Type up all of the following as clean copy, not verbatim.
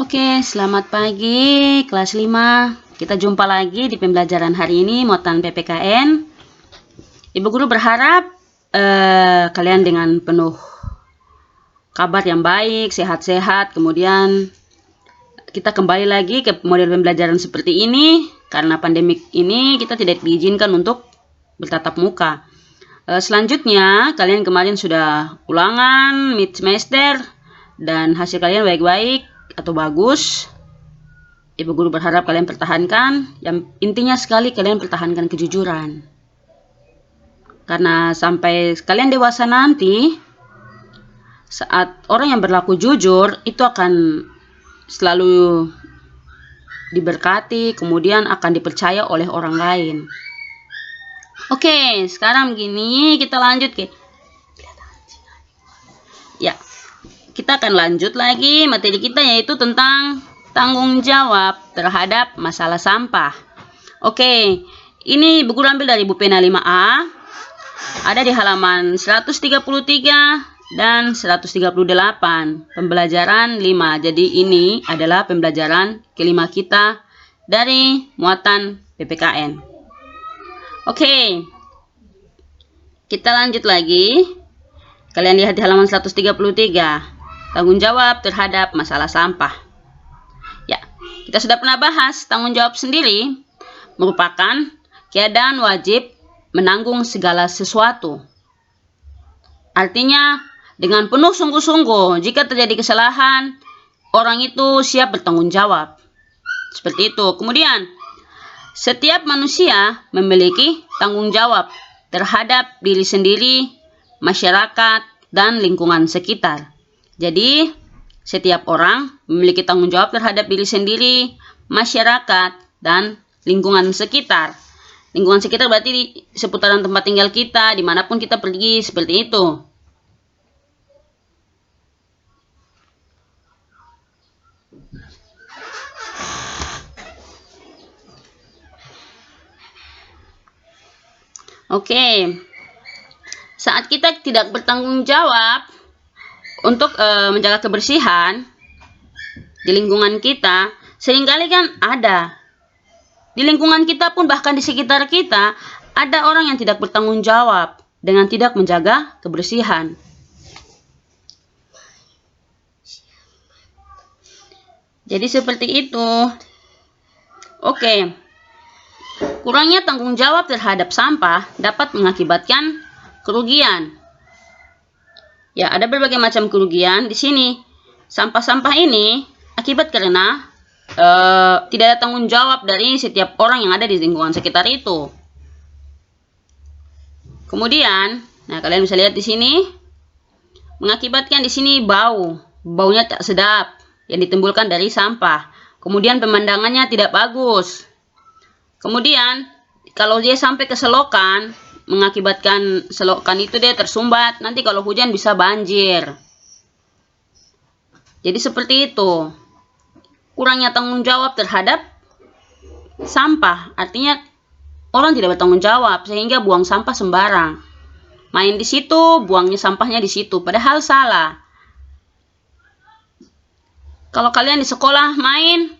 Oke, selamat pagi kelas 5. Kita jumpa lagi di pembelajaran hari ini muatan PPKN. Ibu guru berharap kalian dengan penuh kabar yang baik, sehat-sehat. Kemudian kita kembali lagi ke model pembelajaran seperti ini. Karena pandemik ini kita tidak diizinkan untuk bertatap muka. Selanjutnya, kalian kemarin sudah ulangan mid semester dan hasil kalian baik-baik atau bagus. Ibu guru berharap kalian pertahankan. Yang intinya sekali kalian pertahankan kejujuran. Karena sampai kalian dewasa nanti, saat orang yang berlaku jujur itu akan selalu diberkati, kemudian akan dipercaya oleh orang lain. Oke, sekarang begini kita lanjut ke. Ya, kita akan lanjut lagi materi kita yaitu tentang tanggung jawab terhadap masalah sampah. Oke, ini buku ambil dari buku pena 5A. Ada di halaman 133 dan 138. Pembelajaran 5. Jadi ini adalah pembelajaran kelima kita dari muatan PPKN. Oke, kita lanjut lagi. Kalian lihat di halaman 133. Tanggung jawab terhadap masalah sampah. Ya, kita sudah pernah bahas tanggung jawab sendiri merupakan keadaan wajib menanggung segala sesuatu. Artinya, dengan penuh sungguh-sungguh, jika terjadi kesalahan, orang itu siap bertanggung jawab. Seperti itu. Kemudian, setiap manusia memiliki tanggung jawab terhadap diri sendiri, masyarakat, dan lingkungan sekitar. Jadi, setiap orang memiliki tanggung jawab terhadap diri sendiri, masyarakat, dan lingkungan sekitar. Lingkungan sekitar berarti di seputaran tempat tinggal kita, dimanapun kita pergi, seperti itu. Oke, saat kita tidak bertanggung jawab untuk menjaga kebersihan di lingkungan kita, seringkali kan ada di lingkungan kita pun bahkan di sekitar kita ada orang yang tidak bertanggung jawab dengan tidak menjaga kebersihan. Jadi seperti itu. Oke. Kurangnya tanggung jawab terhadap sampah dapat mengakibatkan kerugian. Ya, ada berbagai macam kerugian di sini. Sampah-sampah ini akibat karena tidak ada tanggung jawab dari setiap orang yang ada di lingkungan sekitar itu. Kemudian, nah kalian bisa lihat di sini mengakibatkan di sini baunya tak sedap yang ditimbulkan dari sampah. Kemudian pemandangannya tidak bagus. Kemudian kalau dia sampai ke selokan, mengakibatkan selokan itu dia tersumbat. Nanti kalau hujan bisa banjir. Jadi seperti itu. Kurangnya tanggung jawab terhadap sampah. Artinya orang tidak bertanggung jawab sehingga buang sampah sembarang. Main di situ, buangnya sampahnya di situ. Padahal salah. Kalau kalian di sekolah main,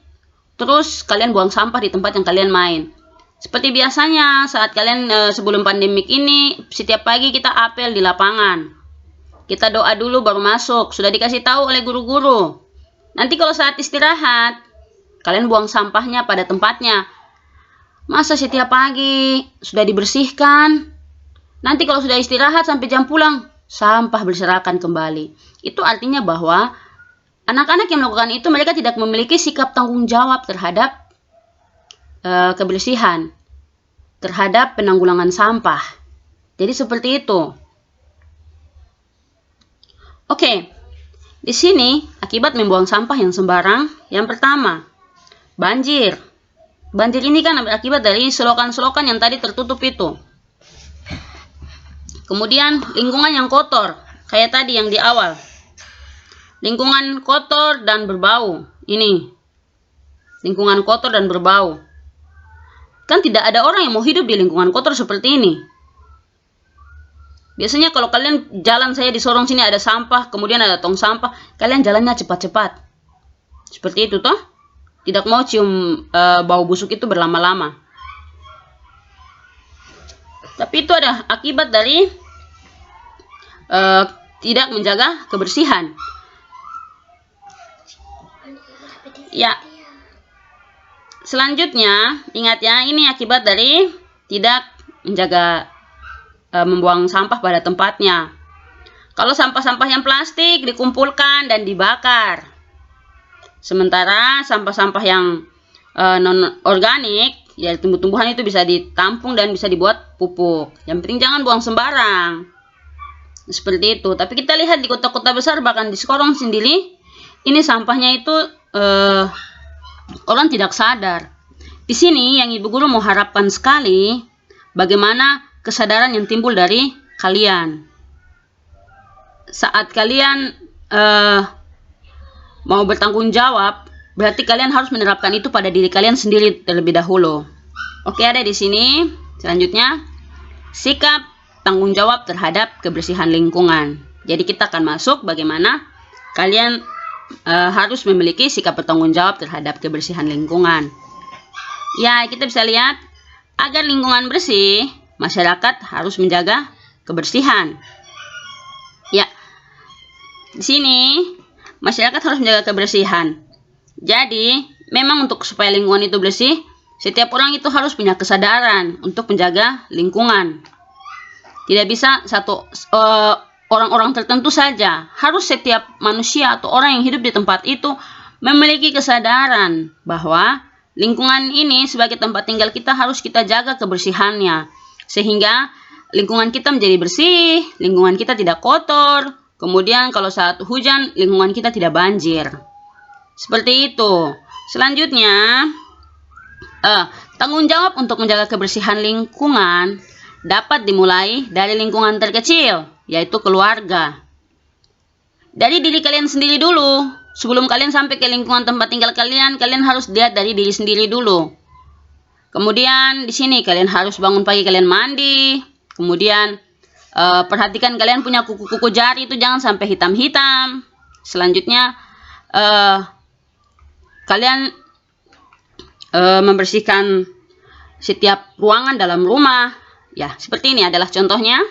terus kalian buang sampah di tempat yang kalian main. Seperti biasanya saat kalian sebelum pandemik ini, setiap pagi kita apel di lapangan. Kita doa dulu baru masuk. Sudah dikasih tahu oleh guru-guru. Nanti kalau saat istirahat, kalian buang sampahnya pada tempatnya. Masa setiap pagi sudah dibersihkan, nanti kalau sudah istirahat sampai jam pulang, sampah berserakan kembali. Itu artinya bahwa anak-anak yang melakukan itu mereka tidak memiliki sikap tanggung jawab terhadap kebersihan, terhadap penanggulangan sampah. Jadi seperti itu. Oke, di sini akibat membuang sampah yang sembarang, yang pertama, banjir. Banjir ini kan akibat dari selokan-selokan yang tadi tertutup itu. Kemudian lingkungan yang kotor, kayak tadi yang di awal. Lingkungan kotor dan berbau. Ini. Lingkungan kotor dan berbau. Kan tidak ada orang yang mau hidup di lingkungan kotor seperti ini. Biasanya kalau kalian jalan, saya di Sorong sini ada sampah, kemudian ada tong sampah, kalian jalannya cepat-cepat. Seperti itu toh. Tidak mau cium bau busuk itu berlama-lama. Tapi itu ada akibat dari tidak menjaga kebersihan. Ya. Selanjutnya, ingat ya, ini akibat dari tidak menjaga membuang sampah pada tempatnya. Kalau sampah-sampah yang plastik dikumpulkan dan dibakar. Sementara sampah-sampah yang non-organik, ya tumbuh-tumbuhan itu bisa ditampung dan bisa dibuat pupuk. Yang penting jangan buang sembarang. Seperti itu. Tapi kita lihat di kota-kota besar, bahkan di Sorong sendiri, ini sampahnya itu orang tidak sadar. Di sini yang Ibu Guru mau harapkan sekali, bagaimana kesadaran yang timbul dari kalian. Saat kalian mau bertanggung jawab, berarti kalian harus menerapkan itu pada diri kalian sendiri terlebih dahulu. Oke, ada di sini. Selanjutnya, sikap tanggung jawab terhadap kebersihan lingkungan. Jadi kita akan masuk bagaimana kalian harus memiliki sikap bertanggung jawab terhadap kebersihan lingkungan. Ya, kita bisa lihat, agar lingkungan bersih, masyarakat harus menjaga kebersihan. Ya, di sini masyarakat harus menjaga kebersihan. Jadi, memang untuk supaya lingkungan itu bersih, setiap orang itu harus punya kesadaran untuk menjaga lingkungan. Tidak bisa satu orang-orang tertentu saja. Harus setiap manusia atau orang yang hidup di tempat itu memiliki kesadaran bahwa lingkungan ini sebagai tempat tinggal kita harus kita jaga kebersihannya. Sehingga lingkungan kita menjadi bersih, lingkungan kita tidak kotor. Kemudian kalau saat hujan, lingkungan kita tidak banjir. Seperti itu. Selanjutnya, tanggung jawab untuk menjaga kebersihan lingkungan dapat dimulai dari lingkungan terkecil, yaitu keluarga. Dari diri kalian sendiri dulu. Sebelum kalian sampai ke lingkungan tempat tinggal kalian, kalian harus lihat dari diri sendiri dulu. Kemudian di sini kalian harus bangun pagi, kalian mandi. Kemudian perhatikan kalian punya kuku-kuku jari itu jangan sampai hitam-hitam. Selanjutnya kalian membersihkan setiap ruangan dalam rumah. Ya, seperti ini adalah contohnya.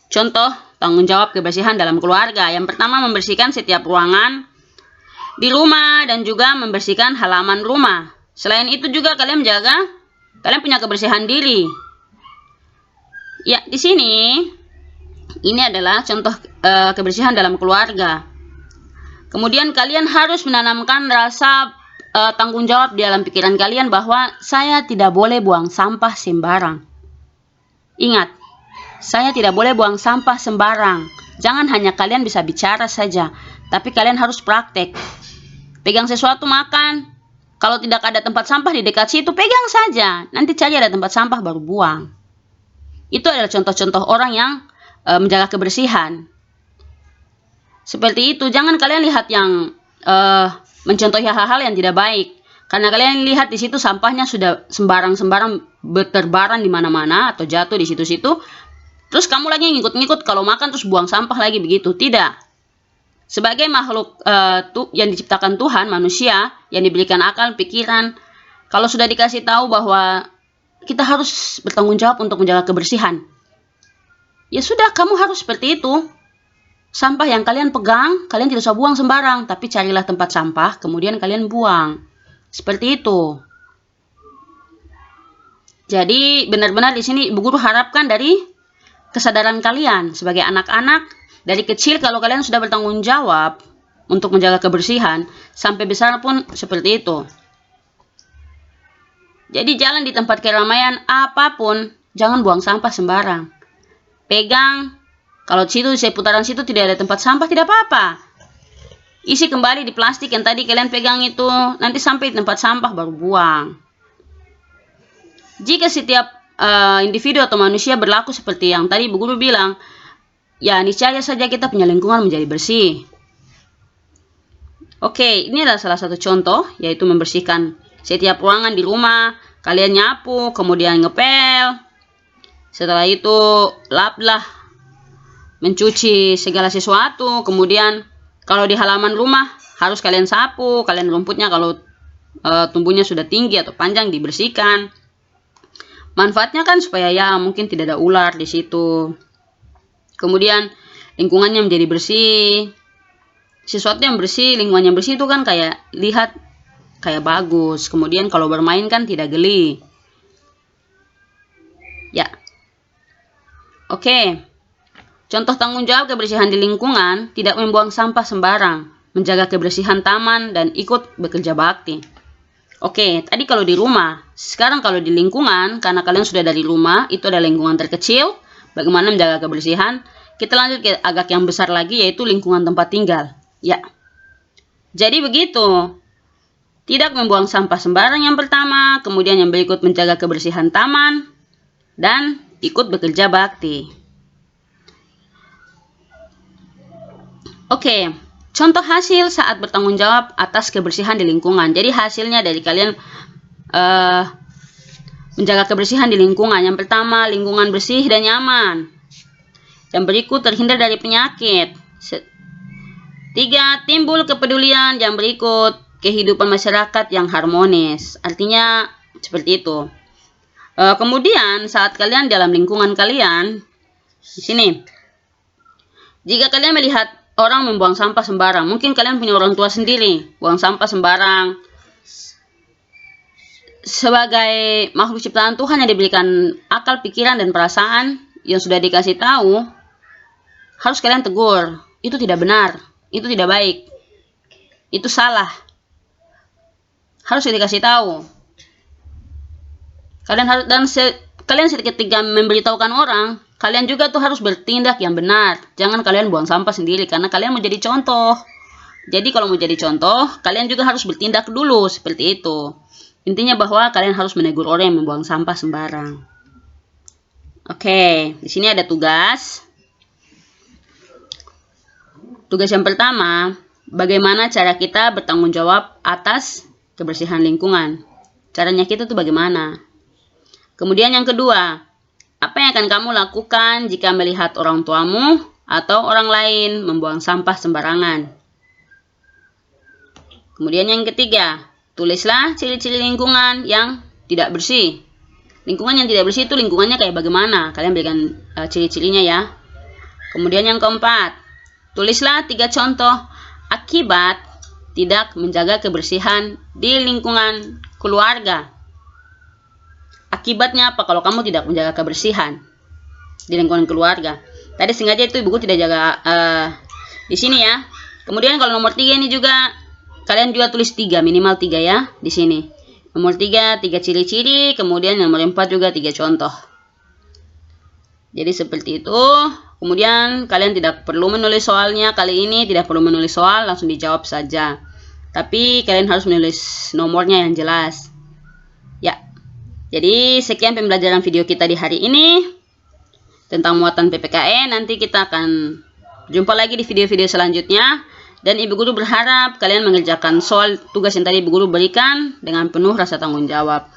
Contoh tanggung jawab kebersihan dalam keluarga. Yang pertama, membersihkan setiap ruangan di rumah dan juga membersihkan halaman rumah. Selain itu juga kalian menjaga, kalian punya kebersihan diri. Ya, di sini ini adalah contoh kebersihan dalam keluarga. Kemudian kalian harus menanamkan rasa tanggung jawab di dalam pikiran kalian bahwa saya tidak boleh buang sampah sembarang. Ingat, saya tidak boleh buang sampah sembarang. Jangan hanya kalian bisa bicara saja, tapi kalian harus praktek. Pegang sesuatu makan, kalau tidak ada tempat sampah di dekat situ, pegang saja. Nanti cari ada tempat sampah baru buang. Itu adalah contoh-contoh orang yang menjaga kebersihan. Seperti itu, jangan kalian lihat yang mencontohi hal-hal yang tidak baik. Karena kalian lihat di situ sampahnya sudah sembarang-sembarang berterbaran di mana-mana atau jatuh di situ-situ. Terus kamu lagi ngikut-ngikut kalau makan terus buang sampah lagi begitu. Tidak. Sebagai makhluk yang diciptakan Tuhan, manusia yang diberikan akal, pikiran, kalau sudah dikasih tahu bahwa kita harus bertanggung jawab untuk menjaga kebersihan, ya sudah, kamu harus seperti itu. Sampah yang kalian pegang, kalian tidak usah buang sembarang, tapi carilah tempat sampah, kemudian kalian buang. Seperti itu. Jadi benar-benar di sini Ibu Guru harapkan dari kesadaran kalian sebagai anak-anak, dari kecil kalau kalian sudah bertanggung jawab untuk menjaga kebersihan, sampai besar pun seperti itu. Jadi jalan di tempat keramaian apapun, jangan buang sampah sembarang. Pegang, kalau situ seputaran situ tidak ada tempat sampah, tidak apa-apa. Isi kembali di plastik yang tadi kalian pegang itu, nanti sampai di tempat sampah baru buang. Jika setiap individu atau manusia berlaku seperti yang tadi Ibu Guru bilang, ya niscaya saja kita punya lingkungan menjadi bersih. Oke, ini adalah salah satu contoh, yaitu membersihkan setiap ruangan di rumah. Kalian nyapu, kemudian ngepel. Setelah itu laplah, mencuci segala sesuatu. Kemudian kalau di halaman rumah harus kalian sapu, kalian rumputnya kalau tumbuhnya sudah tinggi atau panjang dibersihkan. Manfaatnya kan supaya ya mungkin tidak ada ular di situ. Kemudian lingkungannya menjadi bersih. Sesuatu yang bersih, lingkungan yang bersih itu kan kayak lihat kayak bagus. Kemudian kalau bermain kan tidak geli. Ya. Oke. Contoh tanggung jawab kebersihan di lingkungan, tidak membuang sampah sembarang, menjaga kebersihan taman, dan ikut bekerja bakti. Oke, tadi kalau di rumah. Sekarang kalau di lingkungan, karena kalian sudah dari rumah, itu ada lingkungan terkecil, bagaimana menjaga kebersihan. Kita lanjut ke agak yang besar lagi, yaitu lingkungan tempat tinggal. Ya. Jadi begitu. Tidak membuang sampah sembarang yang pertama, kemudian yang berikut menjaga kebersihan taman, dan ikut bekerja bakti. Oke, contoh hasil saat bertanggung jawab atas kebersihan di lingkungan. Jadi hasilnya dari kalian menjaga kebersihan di lingkungan. Yang pertama, lingkungan bersih dan nyaman. Yang berikut, terhindar dari penyakit. 3, timbul kepedulian. Yang berikut, kehidupan masyarakat yang harmonis. Artinya seperti itu. Kemudian saat kalian dalam lingkungan kalian, di sini, jika kalian melihat orang membuang sampah sembarang, mungkin kalian punya orang tua sendiri, buang sampah sembarang. Sebagai makhluk ciptaan Tuhan yang diberikan akal, pikiran, dan perasaan yang sudah dikasih tahu, harus kalian tegur. Itu tidak benar, itu tidak baik, itu salah. Harus dikasih tahu. Kalian harus, dan kalian ketika memberitahukan orang, kalian juga tuh harus bertindak yang benar. Jangan kalian buang sampah sendiri karena kalian mau jadi contoh. Jadi kalau mau jadi contoh, kalian juga harus bertindak dulu seperti itu. Intinya bahwa kalian harus menegur orang yang membuang sampah sembarang. Oke, di sini ada tugas. Tugas yang pertama, bagaimana cara kita bertanggung jawab atas kebersihan lingkungan. Caranya kita tuh bagaimana? Kemudian yang kedua, apa yang akan kamu lakukan jika melihat orang tuamu atau orang lain membuang sampah sembarangan? Kemudian yang ketiga, tulislah ciri-ciri lingkungan yang tidak bersih. Lingkungan yang tidak bersih itu lingkungannya kayak bagaimana? Kalian berikan ciri-cirinya ya. Kemudian yang keempat, tulislah 3 contoh akibat tidak menjaga kebersihan di lingkungan keluarga. Akibatnya apa kalau kamu tidak menjaga kebersihan di lingkungan keluarga? Tadi sengaja itu ibuku tidak jaga di sini ya. Kemudian kalau nomor 3 ini juga kalian juga tulis 3, minimal 3 ya di sini. Nomor 3 ciri-ciri, kemudian nomor 4 juga 3 contoh. Jadi seperti itu. Kemudian kalian tidak perlu menulis soalnya kali ini, tidak perlu menulis soal, langsung dijawab saja. Tapi kalian harus menulis nomornya yang jelas. Ya. Jadi sekian pembelajaran video kita di hari ini tentang muatan PPKN. Nanti kita akan jumpa lagi di video-video selanjutnya. Dan Ibu Guru berharap kalian mengerjakan soal tugas yang tadi Ibu Guru berikan dengan penuh rasa tanggung jawab.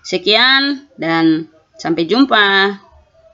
Sekian dan sampai jumpa.